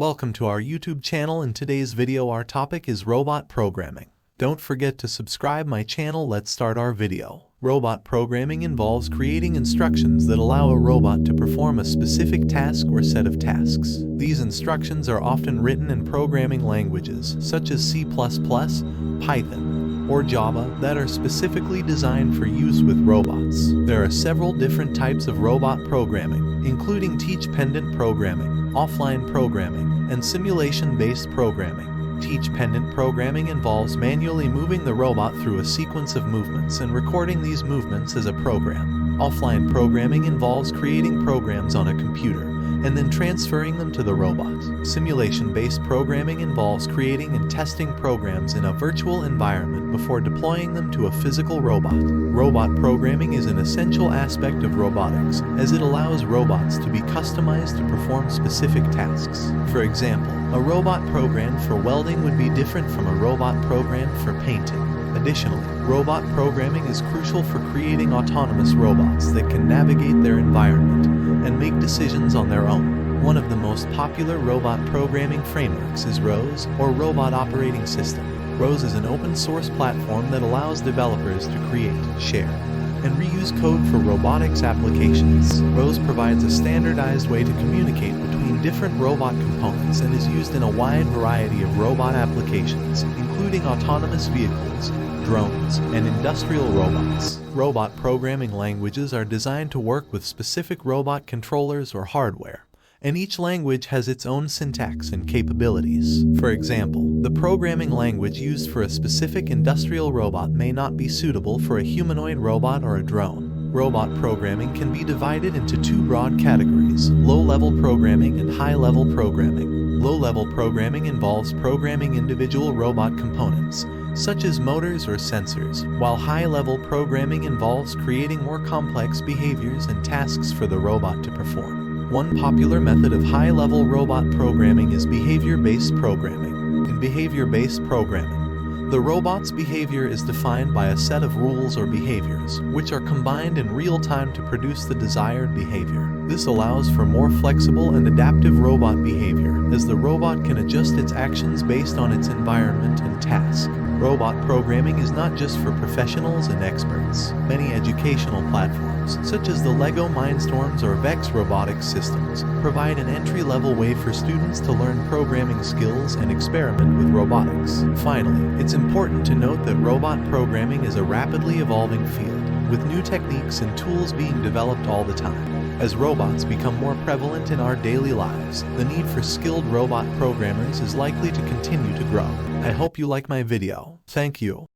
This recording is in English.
Welcome to our YouTube channel. In today's video our topic is robot programming. Don't forget to subscribe my channel. Let's start our video. Robot programming involves creating instructions that allow a robot to perform a specific task or set of tasks. These instructions are often written in programming languages such as C++, Python, or Java that are specifically designed for use with robots. There are several different types of robot programming, including teach-pendant programming, offline programming, and simulation-based programming. Teach-pendant programming involves manually moving the robot through a sequence of movements and recording these movements as a program. Offline programming involves creating programs on a computer and then transferring them to the robot. Simulation-based programming involves creating and testing programs in a virtual environment before deploying them to a physical robot. Robot programming is an essential aspect of robotics, as it allows robots to be customized to perform specific tasks. For example, a robot programmed for welding would be different from a robot programmed for painting. Additionally, robot programming is crucial for creating autonomous robots that can navigate their environment and make decisions on their own. One of the most popular robot programming frameworks is ROS, or Robot Operating System. ROS is an open-source platform that allows developers to create, share, and reuse code for robotics applications. ROS provides a standardized way to communicate between different robot components and is used in a wide variety of robot applications, including autonomous vehicles, drones, and industrial robots. Robot programming languages are designed to work with specific robot controllers or hardware, and each language has its own syntax and capabilities. For example, the programming language used for a specific industrial robot may not be suitable for a humanoid robot or a drone. Robot programming can be divided into two broad categories: low-level programming and high-level programming. Low-level programming involves programming individual robot components, such as motors or sensors, while high-level programming involves creating more complex behaviors and tasks for the robot to perform. One popular method of high-level robot programming is behavior-based programming. In behavior-based programming, the robot's behavior is defined by a set of rules or behaviors, which are combined in real time to produce the desired behavior. This allows for more flexible and adaptive robot behavior, as the robot can adjust its actions based on its environment and task. Robot programming is not just for professionals and experts. Many educational platforms, such as the LEGO Mindstorms or VEX robotics systems, provide an entry-level way for students to learn programming skills and experiment with robotics. Finally, it's important to note that robot programming is a rapidly evolving field, with new techniques and tools being developed all the time. As robots become more prevalent in our daily lives, the need for skilled robot programmers is likely to continue to grow. I hope you like my video. Thank you.